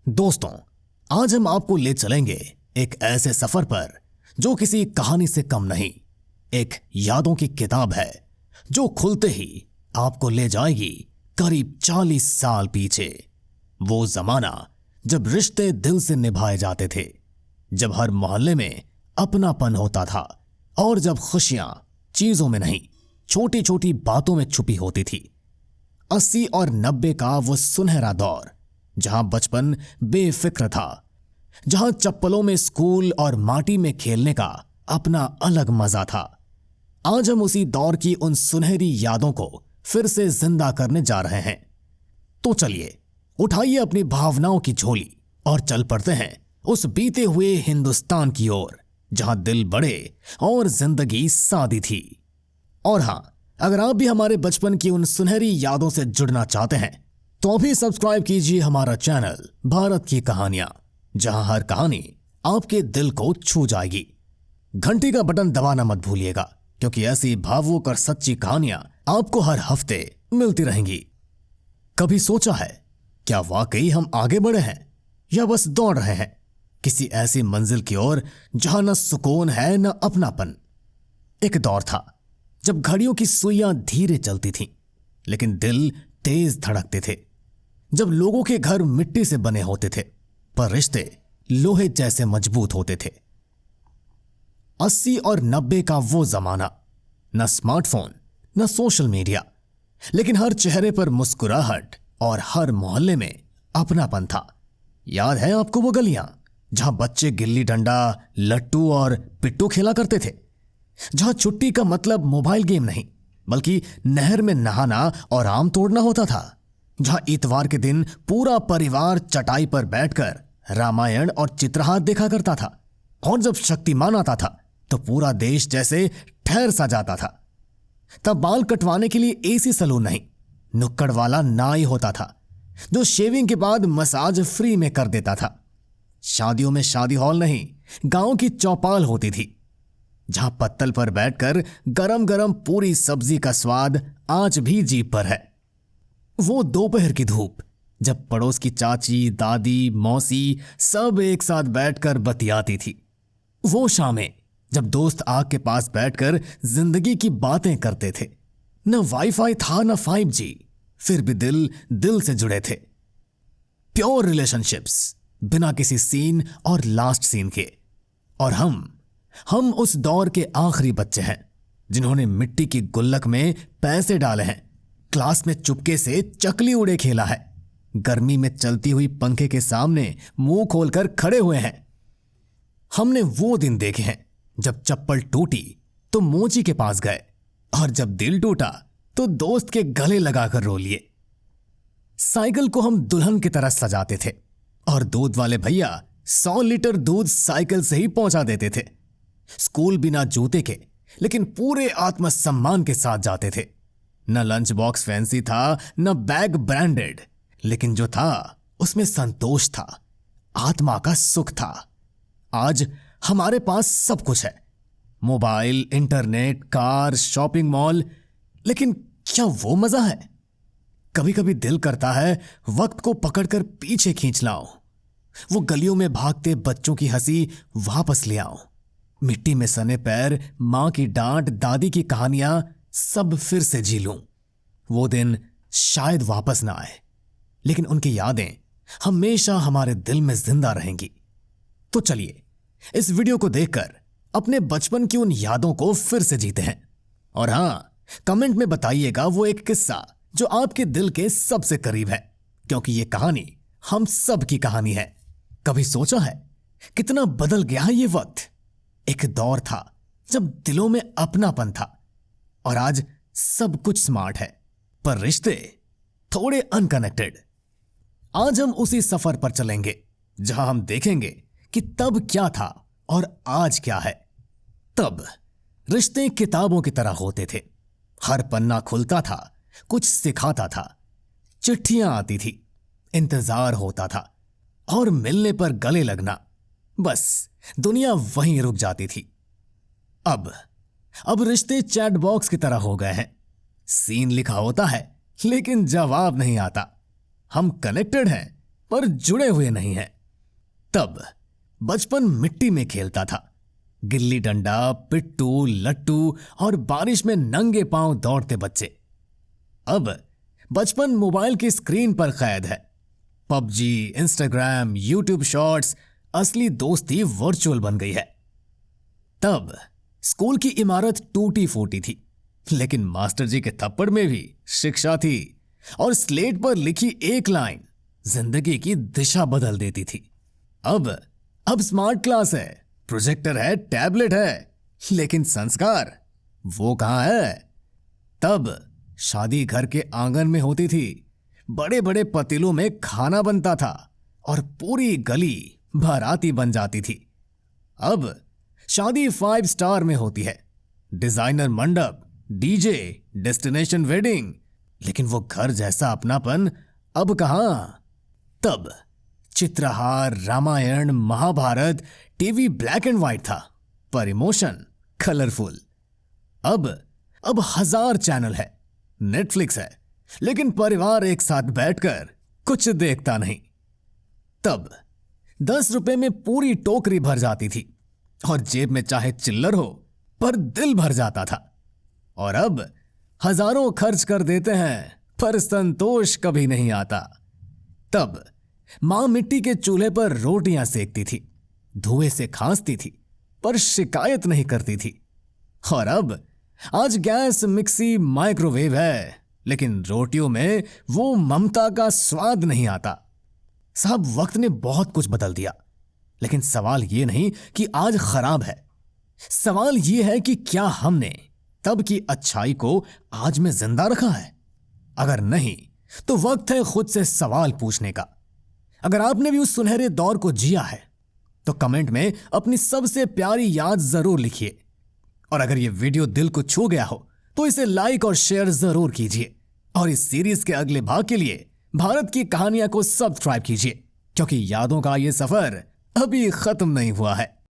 दोस्तों, आज हम आपको ले चलेंगे एक ऐसे सफर पर जो किसी कहानी से कम नहीं, एक यादों की किताब है जो खुलते ही आपको ले जाएगी करीब 40 साल पीछे। वो जमाना जब रिश्ते दिल से निभाए जाते थे, जब हर मोहल्ले में अपनापन होता था और जब खुशियां चीजों में नहीं, छोटी छोटी बातों में छुपी होती थी। 80 और 90 का वो सुनहरा दौर जहां बचपन बेफिक्र था, जहां चप्पलों में स्कूल और माटी में खेलने का अपना अलग मजा था। आज हम उसी दौर की उन सुनहरी यादों को फिर से जिंदा करने जा रहे हैं। तो चलिए, उठाइए अपनी भावनाओं की झोली और चल पड़ते हैं उस बीते हुए हिंदुस्तान की ओर जहां दिल बड़े और जिंदगी सादी थी। और हां, अगर आप भी हमारे बचपन की उन सुनहरी यादों से जुड़ना चाहते हैं तो अभी सब्सक्राइब कीजिए हमारा चैनल भारत की कहानियां, जहां हर कहानी आपके दिल को छू जाएगी। घंटी का बटन दबाना मत भूलिएगा, क्योंकि ऐसी भावुक और सच्ची कहानियां आपको हर हफ्ते मिलती रहेंगी। कभी सोचा है क्या वाकई हम आगे बढ़े हैं या बस दौड़ रहे हैं किसी ऐसी मंजिल की ओर जहां न सुकून है न अपनापन। एक दौर था जब घड़ियों की सुइयां धीरे चलती थीं, लेकिन दिल तेज धड़कते थे। जब लोगों के घर मिट्टी से बने होते थे पर रिश्ते लोहे जैसे मजबूत होते थे। 80 और 90 का वो जमाना, न स्मार्टफोन न सोशल मीडिया, लेकिन हर चेहरे पर मुस्कुराहट और हर मोहल्ले में अपनापन था। याद है आपको वो गलियां जहां बच्चे गिल्ली डंडा, लट्टू और पिट्टू खेला करते थे, जहां छुट्टी का मतलब मोबाइल गेम नहीं बल्कि नहर में नहाना और आम तोड़ना होता था, जहां इतवार के दिन पूरा परिवार चटाई पर बैठकर रामायण और चित्रहार देखा करता था, और जब शक्तिमान आता था तो पूरा देश जैसे ठहर सा जाता था। तब बाल कटवाने के लिए एसी सैलून नहीं, नुक्कड़ वाला नाई होता था जो शेविंग के बाद मसाज फ्री में कर देता था। शादियों में शादी हॉल नहीं, गांव की चौपाल होती थी, जहां पत्तल पर बैठकर गरम गरम पूरी सब्जी का स्वाद आज भी जीभ पर है। वो दोपहर की धूप जब पड़ोस की चाची, दादी, मौसी सब एक साथ बैठकर बतियाती थी। वो शामें जब दोस्त आग के पास बैठकर जिंदगी की बातें करते थे। न वाईफाई था न 5G, फिर भी दिल दिल से जुड़े थे। प्योर रिलेशनशिप्स, बिना किसी सीन और लास्ट सीन के। और हम उस दौर के आखिरी बच्चे हैं जिन्होंने मिट्टी की गुल्लक में पैसे डाले हैं, क्लास में चुपके से चकली उड़े खेला है, गर्मी में चलती हुई पंखे के सामने मुंह खोलकर खड़े हुए हैं। हमने वो दिन देखे हैं जब चप्पल टूटी तो मोची के पास गए, और जब दिल टूटा तो दोस्त के गले लगाकर रो लिए। साइकिल को हम दुल्हन की तरह सजाते थे, और दूध वाले भैया 100 लीटर दूध साइकिल से ही पहुंचा देते थे। स्कूल बिना जूते के लेकिन पूरे आत्मसम्मान के साथ जाते थे। न लंच बॉक्स फैंसी था न बैग ब्रांडेड, लेकिन जो था उसमें संतोष था, आत्मा का सुख था। आज हमारे पास सब कुछ है, mobile, internet, car, shopping mall, लेकिन क्या वो मजा है? कभी कभी दिल करता है वक्त को पकड़कर पीछे खींच लाऊं, वो गलियों में भागते बच्चों की हंसी वापस ले आऊं, मिट्टी में सने पैर, मां की डांट, दादी की कहानियां सब फिर से जी लूं। वो दिन शायद वापस ना आए, लेकिन उनकी यादें हमेशा हमारे दिल में जिंदा रहेंगी। तो चलिए, इस वीडियो को देखकर अपने बचपन की उन यादों को फिर से जीते हैं। और हां, कमेंट में बताइएगा वो एक किस्सा जो आपके दिल के सबसे करीब है, क्योंकि ये कहानी हम सब की कहानी है। कभी सोचा है कितना बदल गया है ये वक्त? एक दौर था जब दिलों में अपनापन था, और आज सब कुछ स्मार्ट है पर रिश्ते थोड़े अनकनेक्टेड। आज हम उसी सफर पर चलेंगे जहां हम देखेंगे कि तब क्या था और आज क्या है। तब रिश्ते किताबों की तरह होते थे, हर पन्ना खुलता था, कुछ सिखाता था, चिट्ठियां आती थी, इंतजार होता था, और मिलने पर गले लगना, बस दुनिया वहीं रुक जाती थी। अब रिश्ते चैट बॉक्स की तरह हो गए हैं, सीन लिखा होता है लेकिन जवाब नहीं आता। हम कनेक्टेड हैं पर जुड़े हुए नहीं हैं। तब बचपन मिट्टी में खेलता था, गिल्ली डंडा, पिट्टू, लट्टू और बारिश में नंगे पांव दौड़ते बच्चे। अब बचपन मोबाइल की स्क्रीन पर कैद है। पबजी, इंस्टाग्राम, यूट्यूब शॉर्ट्स, असली दोस्ती वर्चुअल बन गई है। तब स्कूल की इमारत टूटी फूटी थी, लेकिन मास्टर जी के थप्पड़ में भी शिक्षा थी और स्लेट पर लिखी एक लाइन जिंदगी की दिशा बदल देती थी। अब स्मार्ट क्लास है, प्रोजेक्टर है, टैबलेट है, लेकिन संस्कार वो कहां है? तब शादी घर के आंगन में होती थी, बड़े बड़े पतीलों में खाना बनता था और पूरी गली बाराती बन जाती थी। अब शादी 5 स्टार में होती है, डिजाइनर मंडप, डीजे, डेस्टिनेशन वेडिंग, लेकिन वो घर जैसा अपनापन अब कहां? तब Chitrahaar, Ramayan, Mahabharat, TV black and white था, पर इमोशन कलरफुल। अब 1000 चैनल है, नेटफ्लिक्स है, लेकिन परिवार एक साथ बैठकर कुछ देखता नहीं। तब 10 रुपए में पूरी टोकरी भर जाती थी और जेब में चाहे चिल्लर हो पर दिल भर जाता था। और अब हजारों खर्च कर देते हैं पर संतोष कभी नहीं आता। तब मां मिट्टी के चूल्हे पर रोटियां सेकती थी, धुएं से खांसती थी पर शिकायत नहीं करती थी। और अब आज गैस, मिक्सी, माइक्रोवेव है, लेकिन रोटियों में वो ममता का स्वाद नहीं आता। साहब, वक्त ने बहुत कुछ बदल दिया, लेकिन सवाल ये नहीं कि आज खराब है। सवाल ये है कि क्या हमने तब की अच्छाई को आज में जिंदा रखा है? अगर नहीं, तो वक्त है खुद से सवाल पूछने का। अगर आपने भी उस सुनहरे दौर को जिया है, तो कमेंट में अपनी सबसे प्यारी याद जरूर लिखिए। और अगर ये वीडियो दिल को छू गया हो, तो इसे लाइक और शेयर जरूर कीजिए। और इस सीरीज के अगले भाग के लिए भारत की कहानियां को सब्सक्राइब कीजिए, क्योंकि यादों का ये सफर अभी खत्म नहीं हुआ है।